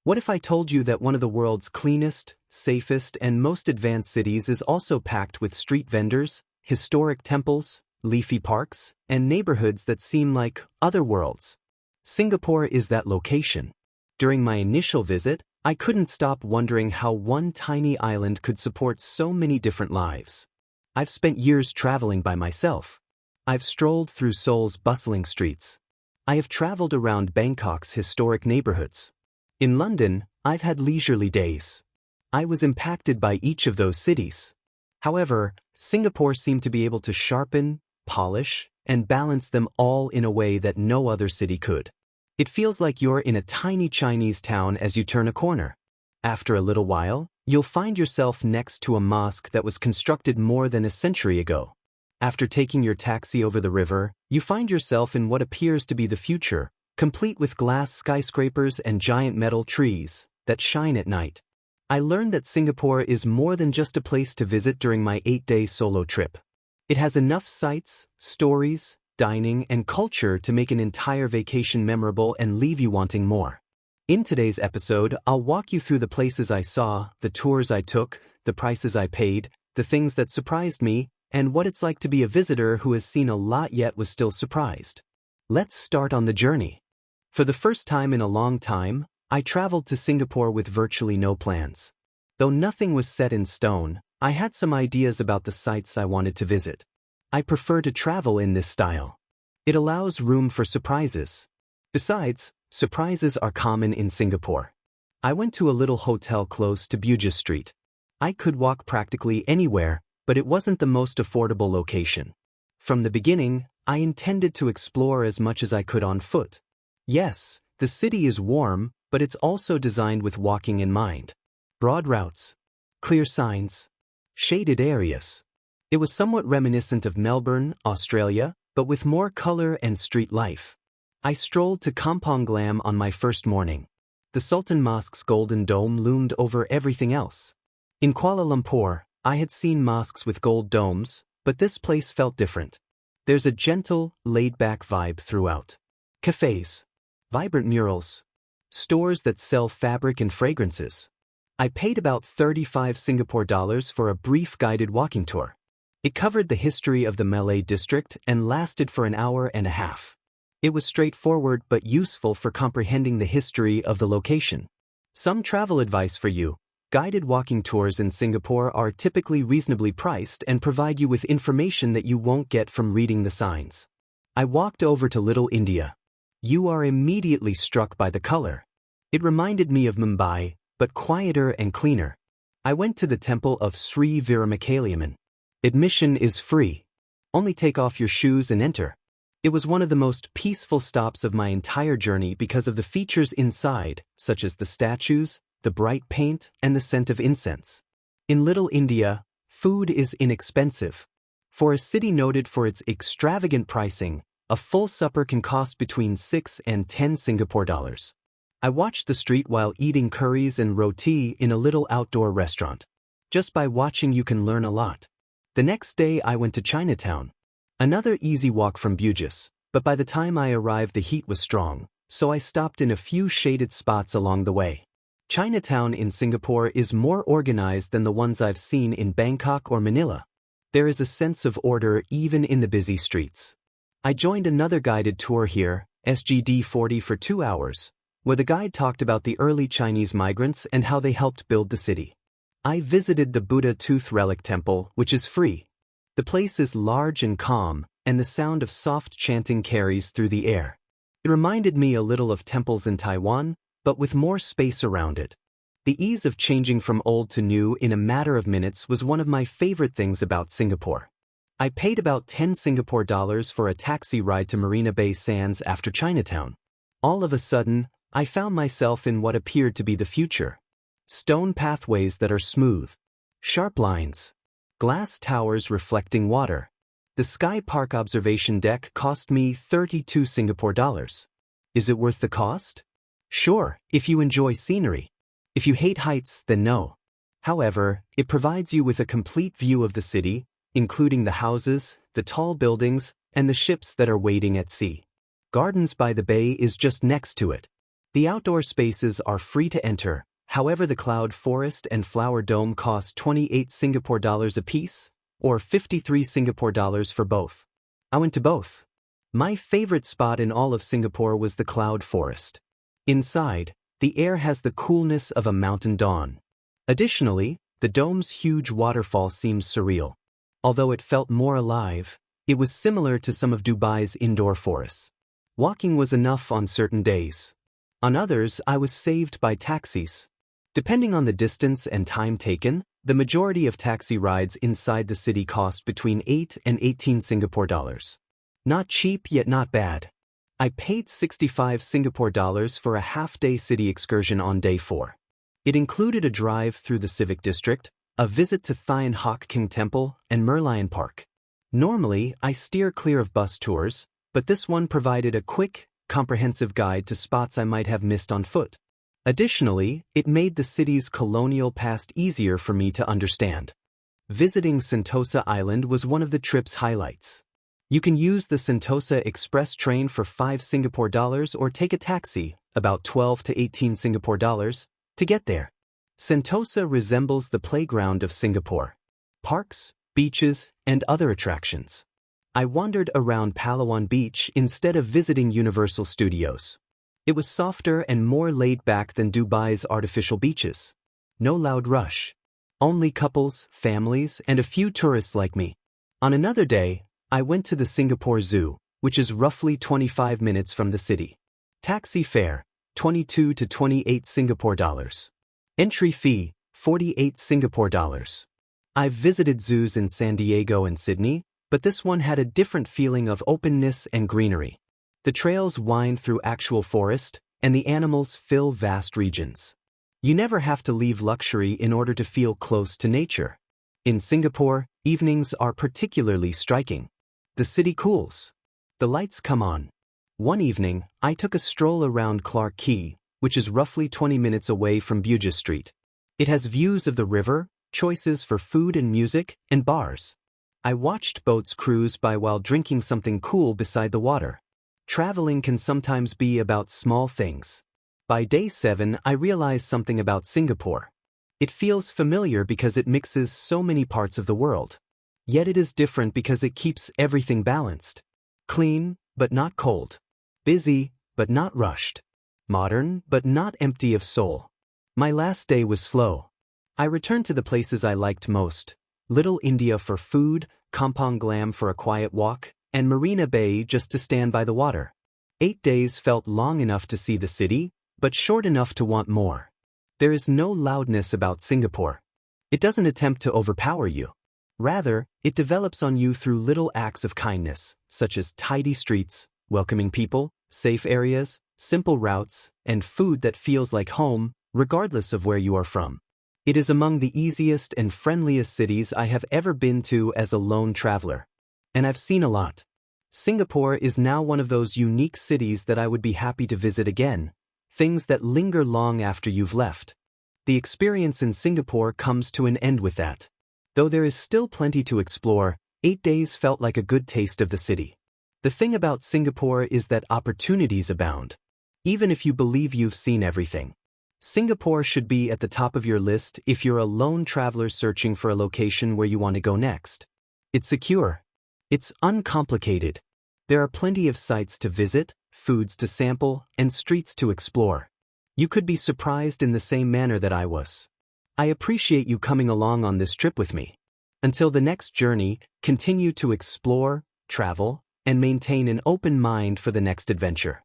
What if I told you that one of the world's cleanest, safest, and most advanced cities is also packed with street vendors, historic temples, leafy parks, and neighborhoods that seem like other worlds? Singapore is that location. During my initial visit, I couldn't stop wondering how one tiny island could support so many different lives. I've spent years traveling by myself. I've strolled through Seoul's bustling streets. I have traveled around Bangkok's historic neighborhoods. In London, I've had leisurely days. I was impacted by each of those cities. However, Singapore seemed to be able to sharpen, polish, and balance them all in a way that no other city could. It feels like you're in a tiny Chinese town as you turn a corner. After a little while, you'll find yourself next to a mosque that was constructed more than a century ago. After taking your taxi over the river, you find yourself in what appears to be the future, complete with glass skyscrapers and giant metal trees that shine at night. I learned that Singapore is more than just a place to visit during my 8-day solo trip. It has enough sights, stories, dining, and culture to make an entire vacation memorable and leave you wanting more. In today's episode, I'll walk you through the places I saw, the tours I took, the prices I paid, the things that surprised me, and what it's like to be a visitor who has seen a lot yet was still surprised. Let's start on the journey. For the first time in a long time, I traveled to Singapore with virtually no plans. Though nothing was set in stone, I had some ideas about the sites I wanted to visit. I prefer to travel in this style. It allows room for surprises. Besides, surprises are common in Singapore. I went to a little hotel close to Bugis Street. I could walk practically anywhere, but it wasn't the most affordable location. From the beginning, I intended to explore as much as I could on foot. Yes, the city is warm, but it's also designed with walking in mind. Broad routes, clear signs, shaded areas. It was somewhat reminiscent of Melbourne, Australia, but with more color and street life. I strolled to Kampong Glam on my first morning. The Sultan Mosque's golden dome loomed over everything else. In Kuala Lumpur, I had seen mosques with gold domes, but this place felt different. There's a gentle, laid-back vibe throughout. Cafes, vibrant murals, stores that sell fabric and fragrances. I paid about 35 Singapore dollars for a brief guided walking tour. It covered the history of the Malay district and lasted for an hour and a half. It was straightforward but useful for comprehending the history of the location. Some travel advice for you. Guided walking tours in Singapore are typically reasonably priced and provide you with information that you won't get from reading the signs. I walked over to Little India. You are immediately struck by the color. It reminded me of Mumbai, but quieter and cleaner. I went to the temple of Sri Veeramakaliamman. Admission is free. Only take off your shoes and enter. It was one of the most peaceful stops of my entire journey because of the features inside, such as the statues, the bright paint, and the scent of incense. In Little India, food is inexpensive. For a city noted for its extravagant pricing, a full supper can cost between 6 and 10 Singapore dollars. I watched the street while eating curries and roti in a little outdoor restaurant. Just by watching you can learn a lot. The next day I went to Chinatown. Another easy walk from Bugis, but by the time I arrived the heat was strong, so I stopped in a few shaded spots along the way. Chinatown in Singapore is more organized than the ones I've seen in Bangkok or Manila. There is a sense of order even in the busy streets. I joined another guided tour here, SGD 40 for 2 hours, where the guide talked about the early Chinese migrants and how they helped build the city. I visited the Buddha Tooth Relic Temple, which is free. The place is large and calm, and the sound of soft chanting carries through the air. It reminded me a little of temples in Taiwan, but with more space around it. The ease of changing from old to new in a matter of minutes was one of my favorite things about Singapore. I paid about 10 Singapore dollars for a taxi ride to Marina Bay Sands after Chinatown. All of a sudden, I found myself in what appeared to be the future. Stone pathways that are smooth. Sharp lines. Glass towers reflecting water. The Sky Park observation deck cost me 32 Singapore dollars. Is it worth the cost? Sure, if you enjoy scenery. If you hate heights, then no. However, it provides you with a complete view of the city, including the houses, the tall buildings, and the ships that are waiting at sea. Gardens by the Bay is just next to it. The outdoor spaces are free to enter, however the cloud forest and flower dome cost 28 Singapore dollars apiece, or 53 Singapore dollars for both. I went to both. My favorite spot in all of Singapore was the cloud forest. Inside, the air has the coolness of a mountain dawn. Additionally, the dome's huge waterfall seems surreal. Although it felt more alive, it was similar to some of Dubai's indoor forests. Walking was enough on certain days. On others, I was saved by taxis. Depending on the distance and time taken, the majority of taxi rides inside the city cost between 8 and 18 Singapore dollars. Not cheap yet not bad. I paid 65 Singapore dollars for a half-day city excursion on day 4. It included a drive through the Civic District, a visit to Thian Hock King Temple, and Merlion Park. Normally, I steer clear of bus tours, but this one provided a quick, comprehensive guide to spots I might have missed on foot. Additionally, it made the city's colonial past easier for me to understand. Visiting Sentosa Island was one of the trip's highlights. You can use the Sentosa Express train for 5 Singapore dollars or take a taxi, about 12 to 18 Singapore dollars, to get there. Sentosa resembles the playground of Singapore. Parks, beaches, and other attractions. I wandered around Palawan Beach instead of visiting Universal Studios. It was softer and more laid back than Dubai's artificial beaches. No loud rush. Only couples, families, and a few tourists like me. On another day, I went to the Singapore Zoo, which is roughly 25 minutes from the city. Taxi fare, 22 to 28 Singapore dollars. Entry fee, 48 Singapore dollars. I've visited zoos in San Diego and Sydney, but this one had a different feeling of openness and greenery. The trails wind through actual forest, and the animals fill vast regions. You never have to leave luxury in order to feel close to nature. In Singapore, evenings are particularly striking. The city cools. The lights come on. One evening, I took a stroll around Clarke Quay, which is roughly 20 minutes away from Bugis Street. It has views of the river, choices for food and music, and bars. I watched boats cruise by while drinking something cool beside the water. Traveling can sometimes be about small things. By day 7, I realized something about Singapore. It feels familiar because it mixes so many parts of the world. Yet it is different because it keeps everything balanced. Clean, but not cold. Busy, but not rushed. Modern, but not empty of soul. My last day was slow. I returned to the places I liked most. Little India for food, Kampong Glam for a quiet walk, and Marina Bay just to stand by the water. 8 days felt long enough to see the city, but short enough to want more. There is no loudness about Singapore. It doesn't attempt to overpower you. Rather, it develops on you through little acts of kindness, such as tidy streets, welcoming people, safe areas, simple routes, and food that feels like home, regardless of where you are from. It is among the easiest and friendliest cities I have ever been to as a lone traveler. And I've seen a lot. Singapore is now one of those unique cities that I would be happy to visit again, things that linger long after you've left. The experience in Singapore comes to an end with that. Though there is still plenty to explore, 8 days felt like a good taste of the city. The thing about Singapore is that opportunities abound. Even if you believe you've seen everything. Singapore should be at the top of your list if you're a lone traveler searching for a location where you want to go next. It's secure. It's uncomplicated. There are plenty of sites to visit, foods to sample, and streets to explore. You could be surprised in the same manner that I was. I appreciate you coming along on this trip with me. Until the next journey, continue to explore, travel, and maintain an open mind for the next adventure.